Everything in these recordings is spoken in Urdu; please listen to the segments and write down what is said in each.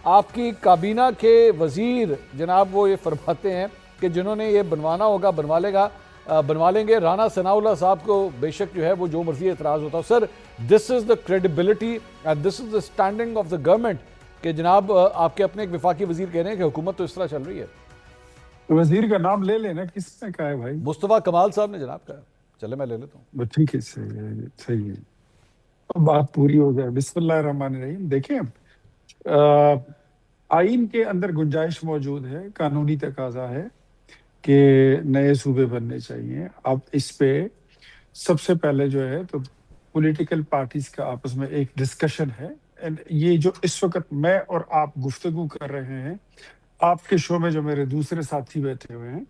آپ کی کابینہ کے وزیر جناب وہ یہ فرماتے ہیں کہ جنہوں نے یہ بنوانا ہوگا بنوا لیں گے. رانا ثناء اللہ صاحب کو بے شک جو ہے وہ جو مرضی اعتراض ہوتا ہے. Sir this is the credibility and this is the standing of the government کہ جناب آپ کے اپنے ایک وفاقی وزیر کہہ رہے ہیں کہ حکومت تو اس طرح چل رہی ہے. وزیر کا نام لے لینا, کس نے کہا ہے بھائی؟ مصطفیٰ کمال صاحب نے جناب کہا. چلے میں لے لیتا ہوں. ٹھیک ہے, صحیح ہے, بات پوری ہو جائے. بسم اللہ الرحمن الرحیم. دیکھیں آئین کے اندر گنجائش موجود ہے, قانونی تقاضا ہے کہ نئے صوبے بننے چاہیے. اب اس پہ سب سے پہلے جو ہے تو پولیٹیکل پارٹیز کا آپس میں ایک ڈسکشن ہے. یہ جو اس وقت میں اور آپ گفتگو کر رہے ہیں, آپ کے شو میں جو میرے دوسرے ساتھی بیٹھے ہوئے ہیں,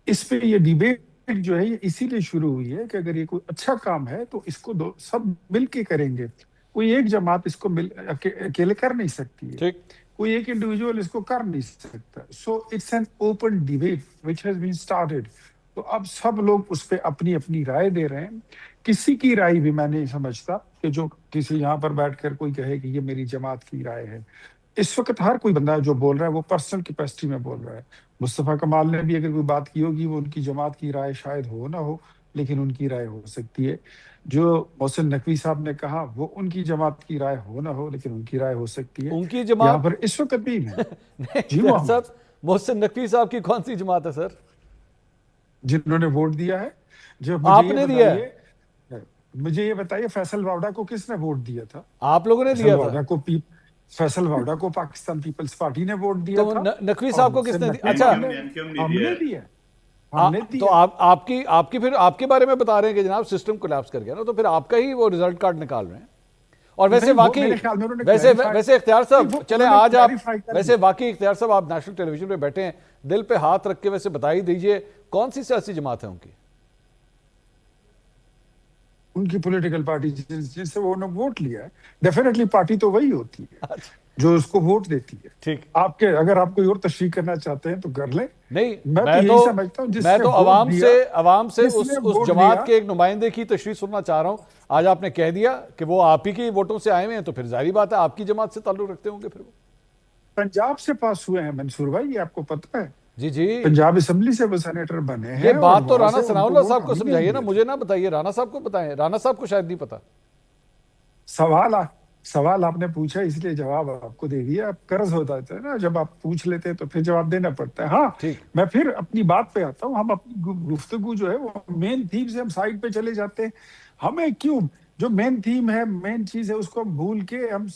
اس پہ یہ ڈیبیٹ جو ہے یہ اسی لیے شروع ہوئی ہے کہ اگر یہ کوئی اچھا کام ہے تو اس کو سب مل کے کریں گے. کوئی ایک جماعت اس کو اکیلے کر نہیں سکتی ہے, کوئی ایک انڈیویجول اس کو کر نہیں سکتا. So it's an open debate which has been started. تو اب سب لوگ اس پہ اپنی اپنی رائے دے رہے ہیں. کسی کی رائے بھی میں نہیں سمجھتا کہ جو کسی یہاں پر بیٹھ کر کوئی کہے کہ یہ میری جماعت کی رائے ہے. اس وقت ہر کوئی بندہ جو بول رہا ہے وہ پرسنل کیپیسٹی میں بول رہا ہے. مصطفیٰ کمال نے بھی اگر کوئی بات کی ہوگی وہ ان کی جماعت کی رائے شاید ہو نہ ہو, لیکن ان کی رائے ہو سکتی ہے. جو محسن نقوی صاحب نے کہا وہ ان کی جماعت کی رائے ہو نہ ہو, لیکن ان کی رائے ہو سکتی ہے. ان کی جماعت یہاں پر اس وقت بھی ہے جی صاحب, محسن نقوی صاحب کی کون سی جماعت ہے سر جنہوں نے ووٹ دیا ہے؟ جو آپ نے دیا ہے. مجھے یہ بتائیے فیصل واوڈا کو کس نے ووٹ دیا تھا؟ آپ لوگوں نے دیا تھا. فیصل واوڈا کو پاکستان پیپلز پارٹی نے ووٹ دیا تھا. نقوی صاحب کو کس نے دیا؟ اچھا ہم نے دیا. تو آپ کی پھر آپ کے بارے میں بتا رہے ہیں کہ جناب سسٹم کولیپس کر گیا نا, تو پھر آپ کا ہی وہ ریزلٹ کارڈ نکال رہے ہیں. اور ویسے واقعی ویسے اختیار صاحب چلیں آج آپ ویسے واقعی اختیار صاحب آپ نیشنل ٹیلی ویژن پہ بیٹھے ہیں, دل پہ ہاتھ رکھ کے ویسے بتائی دیجئے کون سی سیاسی جماعت ہے ان کی پولیٹیکل پارٹی جن سے وہ ووٹ لیا ہے؟ ڈیفینیٹلی پارٹی تو وہی ہوتی ہے جو اس کو ووٹ دیتی ہے. ٹھیک, آپ کے اگر آپ کوئی اور تشریح کرنا چاہتے ہیں تو کر لیں. نہیں میں تو یہی سمجھتا ہوں میں تو عوام سے اس جماعت کے ایک نمائندے کی تشریح سننا چاہ رہا ہوں. آج آپ نے کہہ دیا کہ وہ آپ ہی کی ووٹوں سے آئے ہوئے ہیں, تو پھر ظاہری بات ہے آپ کی جماعت سے تعلق رکھتے ہوں گے. پھر وہ پنجاب سے پاس ہوئے ہیں منصور بھائی, یہ آپ کو پتہ ہے؟ جی پنجاب اسمبلی سے وہ سینیٹر بنے ہیں. یہ بات تو رانا ثناء اللہ صاحب کو سمجھائیے نا, مجھے نہ بتائیے, رانا صاحب کو بتائیں. رانا صاحب کو شاید نہیں پتا. سوال آپ نے پوچھا اس لیے جواب آپ کو دے دیا. اب قرض ہوتا ہے نا, جب آپ پوچھ لیتے ہیں تو پھر جواب دینا پڑتا ہے. ہاں میں پھر اپنی بات پہ آتا ہوں. ہم اپنی گفتگو جو ہے وہ مین تھیم سے ہم سائڈ پہ چلے جاتے ہیں. ہمیں کیوں جو مین تھیم ہے, مین چیز ہے, اس کو بھول کے ہم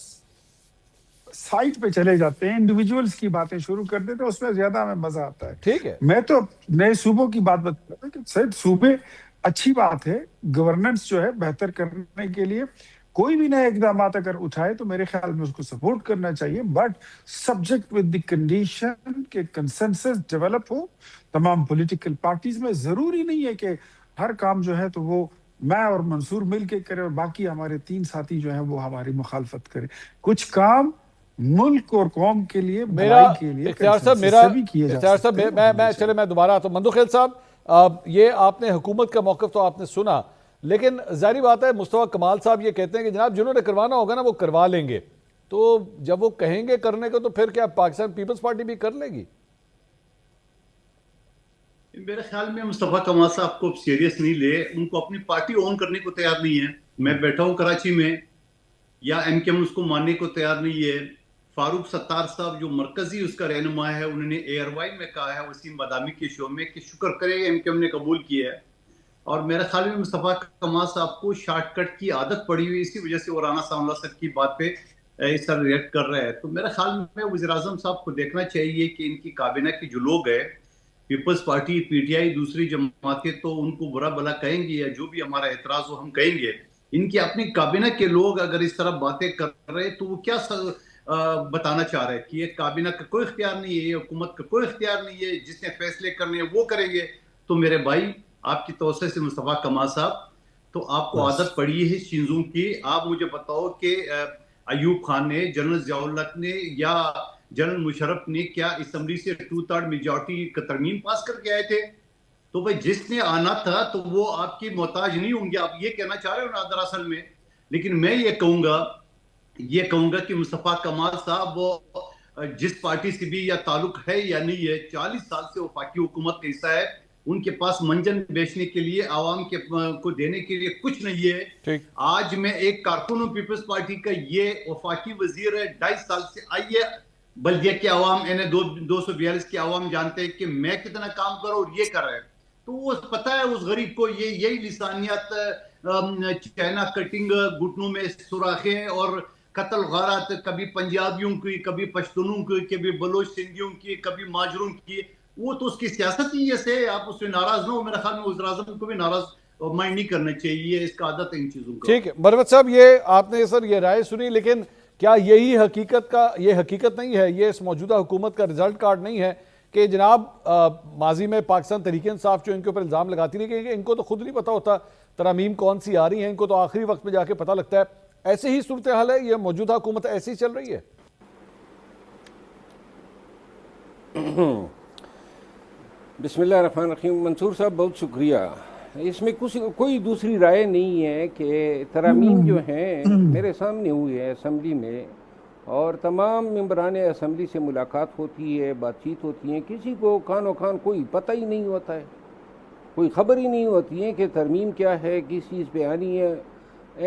سائٹ پہ چلے جاتے ہیں, انڈیویجولز کی باتیں شروع کر دیتے ہیں, اس میں زیادہ ہمیں مزہ آتا ہے. ٹھیک ہے, میں تو نئے صوبوں کی بات بتا رہا ہوں کہ شاید صوبے اچھی بات ہے, گورننس جو ہے بہتر کرنے کے لیے کوئی بھی نئے اقدامات اگر اٹھائے تو میرے خیال میں اس کو سپورٹ کرنا چاہیے, but subject with the condition کہ کنسنسس ڈیولپ ہو تمام پولیٹیکل پارٹیز میں. ضروری نہیں ہے کہ ہر کام جو ہے تو وہ میں اور منصور مل کے کرے اور باقی ہمارے 3 ساتھی جو ہیں وہ ہماری مخالفت کرے. کچھ کام ملک اور قوم کے لیے بھلائی کے لیے اختیار صاحب چلے میں دوبارہ آتا ہوں. مندوخیل صاحب, یہ آپ نے حکومت کا موقف تو آپ نے سنا, لیکن ظاہری بات ہے مصطفیٰ کمال صاحب یہ کہتے ہیں کہ جناب جنہوں نے کروانا ہوگا نا وہ کروا لیں گے. تو جب وہ کہیں گے کرنے کو تو پھر کیا پاکستان پیپلز پارٹی بھی کر لے گی؟ میرے خیال میں مصطفیٰ کمال صاحب کو سیریس نہیں لے, ان کو اپنی پارٹی اون کرنے کو تیار نہیں ہے. میں بیٹھا ہوں کراچی میں, یا ایم کیو ایم اس کو ماننے کو تیار نہیں ہے. فاروق ستار صاحب جو مرکزی اس کا رہنما ہے, انہوں نے اے آر وائی میں کہا ہے وسیم بادامی کے شو میں کہ شکر کرے ایم کیو ایم نے قبول کیا ہے. اور میرے خیال میں مصطفیٰ کمال صاحب کو شارٹ کٹ کی عادت پڑی ہوئی, اسی وجہ سے وہ رانا ثناء اللہ صاحب کی بات پہ اس طرح ریئیکٹ کر رہا ہے. تو میرے خیال میں وزیر اعظم صاحب کو دیکھنا چاہیے کہ ان کی کابینہ کے جو لوگ ہیں, Peoples Party, P T I, دوسری جماعتیں تو ان کو برا بلا کہیں گے, یا جو بھی ہمارا اعتراض ہو ہم کہیں گے. ان کی اپنی کابینہ کے لوگ اگر اس طرح باتیں کر رہے تو وہ کیا بتانا چاہ رہے ہیں کہ یہ کابینہ کا کوئی اختیار نہیں ہے, یہ حکومت کا کوئی اختیار نہیں ہے, جس نے فیصلے کرنے ہیں وہ کریں گے. تو میرے بھائی آپ کی توسع سے مصطفیٰ کمال صاحب, تو آپ کو عادت پڑی ہے چیزوں کی. آپ مجھے بتاؤ کہ ایوب خان نے, جنرل ضیاء الحق نے یا جنرل مشرف نے کیا اسمبلی سے 2/3 میجارٹی کا ترمیم پاس کر کے آئے تھے؟ تو بھائی جس نے آنا تھا تو وہ آپ کی محتاج نہیں ہوں گے. آپ یہ کہنا چاہ رہے ہو نا دراصل میں. لیکن میں یہ کہوں گا کہ مصطفیٰ کمال صاحب وہ جس پارٹی سے بھی یا تعلق ہے یا نہیں ہے، 40 سال سے وفاقی حکومت کا حصہ ہے، ان کے پاس منجن بیچنے کے لیے، عوام کو دینے کے لیے کچھ نہیں ہے۔ آج میں ایک کارکن ہوں پیپلز پارٹی کا، یہ وفاقی وزیر ہے، 2.5 سال سے آئیے بلدیہ کے عوام، 242 کے عوام جانتے ہیں کہ میں کتنا کام کر رہا ہوں اور یہ کر رہا ہے، تو وہ پتا ہے اس غریب کو یہی لسانیات، چائنا کٹنگ، گھٹنوں میں سوراخیں اور قتل غارات، کبھی پنجابیوں کی، کبھی پشتونوں کی، کبھی بلوچ سندھیوں کی، کبھی ماجروں کی، وہ تو اس کی سیاست ہی ایسے ہے۔ آپ اس سے ناراض نہ ہو، میرا خیال میں وزیر اعظم کو بھی ناراض مائنڈ نہیں کرنا چاہیے، اس کا عادت ہے ان چیزوں کا۔ ٹھیک ہے مروت صاحب، یہ آپ نے سر یہ رائے سنی، لیکن کیا یہ حقیقت نہیں ہے، یہ اس موجودہ حکومت کا رزلٹ کارڈ نہیں ہے کہ جناب ماضی میں پاکستان تحریک انصاف جو ان کے اوپر الزام لگاتی رہی کہ ان کو تو خود نہیں پتا ہوتا ترامیم کون سی آ رہی ہیں، ان کو تو آخری وقت میں جا کے پتہ لگتا ہے، ایسے ہی صورتحال ہے؟ یہ موجودہ حکومت ایسی ہی چل رہی ہے؟ بسم اللہ الرحمن الرحیم۔ منصور صاحب بہت شکریہ۔ اس میں کوئی دوسری رائے نہیں ہے کہ ترامیم جو ہیں میرے سامنے ہوئی ہے اسمبلی میں، اور تمام ممبران اسمبلی سے ملاقات ہوتی ہے، بات چیت ہوتی ہے، کسی کو کان و کان کوئی پتہ ہی نہیں ہوتا ہے، کوئی خبر ہی نہیں ہوتی ہے کہ ترمیم کیا ہے، کس چیز پہ آنی ہے۔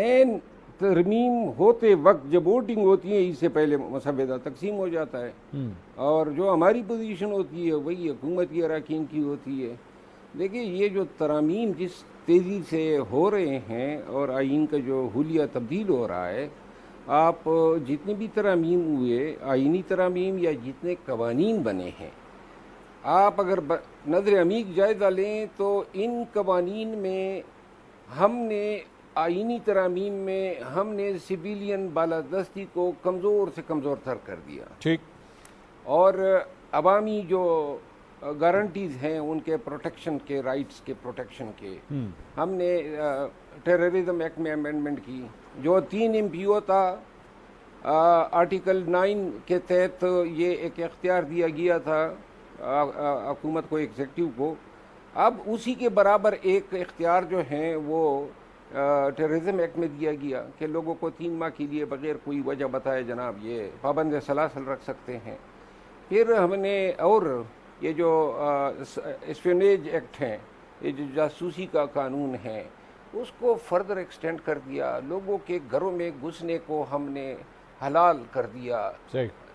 این ترمیم ہوتے وقت جب ووٹنگ ہوتی ہے، اس سے پہلے مسودہ تقسیم ہو جاتا ہے، اور جو ہماری پوزیشن ہوتی ہے وہی حکومت کی اراکین کی ہوتی ہے۔ دیکھیے یہ جو ترامیم جس تیزی سے ہو رہے ہیں اور آئین کا جو حلیہ تبدیل ہو رہا ہے، آپ جتنے بھی ترامیم ہوئے، آئینی ترامیم یا جتنے قوانین بنے ہیں، آپ اگر نظر عمیق جائزہ لیں تو ان قوانین میں ہم نے آئینی ترامیم میں ہم نے سویلین بالادستی کو کمزور سے کمزور تر کر دیا، ٹھیک، اور عوامی جو گارنٹیز ہیں ان کے پروٹیکشن کے، رائٹس کے پروٹیکشن کے، ہم نے ٹیررزم ایکٹ میں امینڈمنٹ کی، جو 3 MPO تھا، آرٹیکل 9 کے تحت یہ ایک اختیار دیا گیا تھا حکومت کو، ایگزیکٹو کو، اب اسی کے برابر ایک اختیار جو ہیں وہ ٹیررزم ایکٹ میں دیا گیا کہ لوگوں کو 3 ماہ کے لیے بغیر کوئی وجہ بتائے جناب یہ پابند سلاسل رکھ سکتے ہیں۔ پھر ہم نے اور یہ جو اسپیونیج ایکٹ ہیں، یہ جو جاسوسی کا قانون ہے، اس کو فردر ایکسٹینڈ کر دیا، لوگوں کے گھروں میں گھسنے کو ہم نے حلال کر دیا۔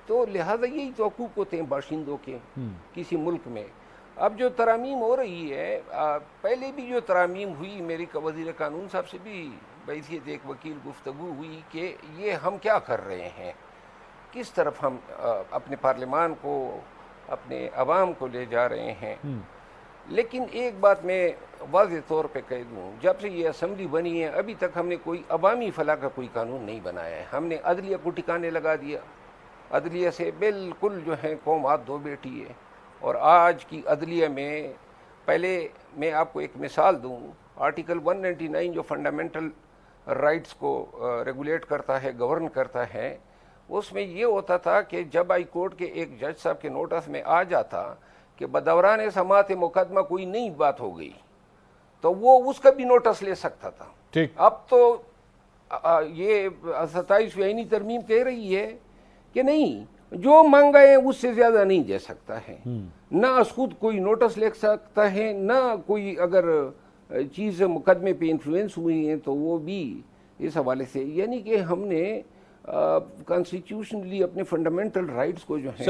تو لہذا یہی تو حقوق ہوتے ہیں باشندوں کے کسی ملک میں۔ اب جو ترامیم ہو رہی ہے، پہلے بھی جو ترامیم ہوئی، میری وزیر قانون صاحب سے بھی بحیثیت ایک وکیل گفتگو ہوئی کہ یہ ہم کیا کر رہے ہیں، کس طرف ہم اپنے پارلیمان کو، اپنے عوام کو لے جا رہے ہیں۔ لیکن ایک بات میں واضح طور پہ کہہ دوں، جب سے یہ اسمبلی بنی ہے ابھی تک ہم نے کوئی عوامی فلاح کا کوئی قانون نہیں بنایا ہے۔ ہم نے عدلیہ کو ٹھکانے لگا دیا، عدلیہ سے بالکل جو ہے قوم ہاتھ دھو بیٹھی ہے، اور آج کی عدلیہ میں، پہلے میں آپ کو ایک مثال دوں، آرٹیکل 199 جو فنڈامنٹل رائٹس کو ریگولیٹ کرتا ہے، گورن کرتا ہے، اس میں یہ ہوتا تھا کہ جب ہائی کورٹ کے ایک جج صاحب کے نوٹس میں آ جاتا کہ بدوران سماعت مقدمہ کوئی نئی بات ہو گئی تو وہ اس کا بھی نوٹس لے سکتا تھا۔ اب تو یہ 27ویں آئینی ترمیم کہہ رہی ہے کہ نہیں، جو مانگا ہے اس سے زیادہ نہیں دے سکتا ہے، نہ از خود کوئی نوٹس لے سکتا ہے، نہ کوئی اگر چیز مقدمے پہ انفلوئنس ہوئی ہیں تو وہ بھی اس حوالے سے، یعنی کہ ہم نے کانسٹیٹیوشنلی اپنے فنڈامنٹل رائٹس کو جو ہے